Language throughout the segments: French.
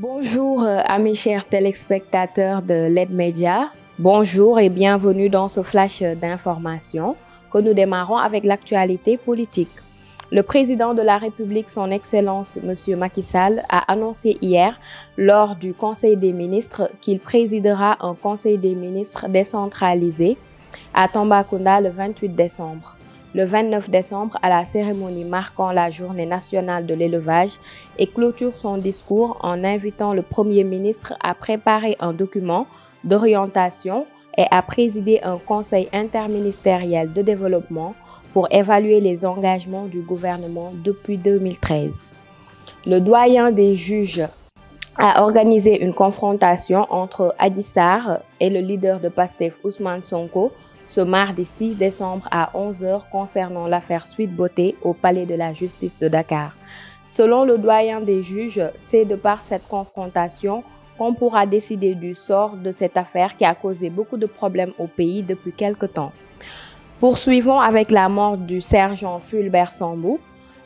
Bonjour à mes chers téléspectateurs de LED Média. Bonjour et bienvenue dans ce flash d'information que nous démarrons avec l'actualité politique. Le président de la République, son Excellence M. Macky Sall, a annoncé hier lors du Conseil des ministres qu'il présidera un Conseil des ministres décentralisé à Tambacounda le 28 décembre. Le 29 décembre, à la cérémonie marquant la journée nationale de l'élevage, et clôture son discours en invitant le Premier ministre à préparer un document d'orientation et à présider un conseil interministériel de développement pour évaluer les engagements du gouvernement depuis 2013. Le doyen des juges a organisé une confrontation entre Adji Sarr et le leader de Pastef Ousmane Sonko ce mardi 6 décembre à 11 h concernant l'affaire Sweet Beauté au Palais de la Justice de Dakar. Selon le doyen des juges, c'est de par cette confrontation qu'on pourra décider du sort de cette affaire qui a causé beaucoup de problèmes au pays depuis quelque temps. Poursuivons avec la mort du sergent Fulbert Sambou.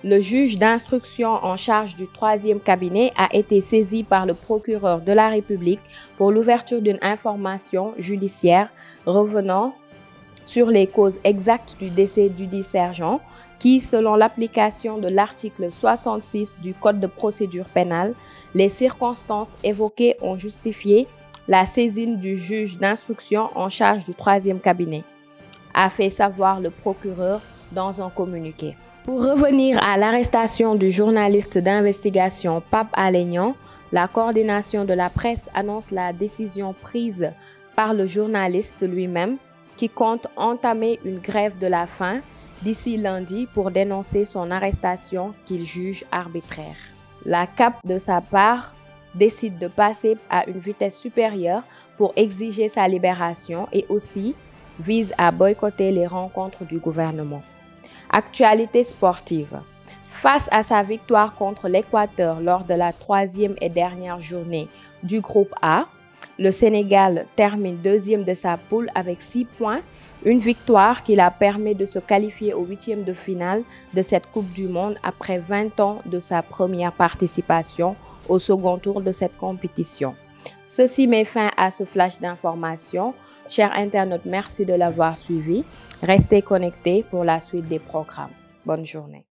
Le juge d'instruction en charge du 3e cabinet a été saisi par le procureur de la République pour l'ouverture d'une information judiciaire revenant sur les causes exactes du décès dudit sergent qui, selon l'application de l'article 66 du Code de procédure pénale, les circonstances évoquées ont justifié la saisine du juge d'instruction en charge du 3e cabinet, a fait savoir le procureur dans un communiqué. Pour revenir à l'arrestation du journaliste d'investigation Pape Alé Niang, la coordination de la presse annonce la décision prise par le journaliste lui-même qui compte entamer une grève de la faim d'ici lundi pour dénoncer son arrestation qu'il juge arbitraire. La CAP, de sa part, décide de passer à une vitesse supérieure pour exiger sa libération et aussi vise à boycotter les rencontres du gouvernement. Actualité sportive. Face à sa victoire contre l'Équateur lors de la 3e et dernière journée du groupe A, le Sénégal termine 2e de sa poule avec 6 points, une victoire qui la permet de se qualifier au 8e de finale de cette Coupe du Monde après 20 ans de sa première participation au second tour de cette compétition. Ceci met fin à ce flash d'information. Chers internautes, merci de l'avoir suivi. Restez connectés pour la suite des programmes. Bonne journée.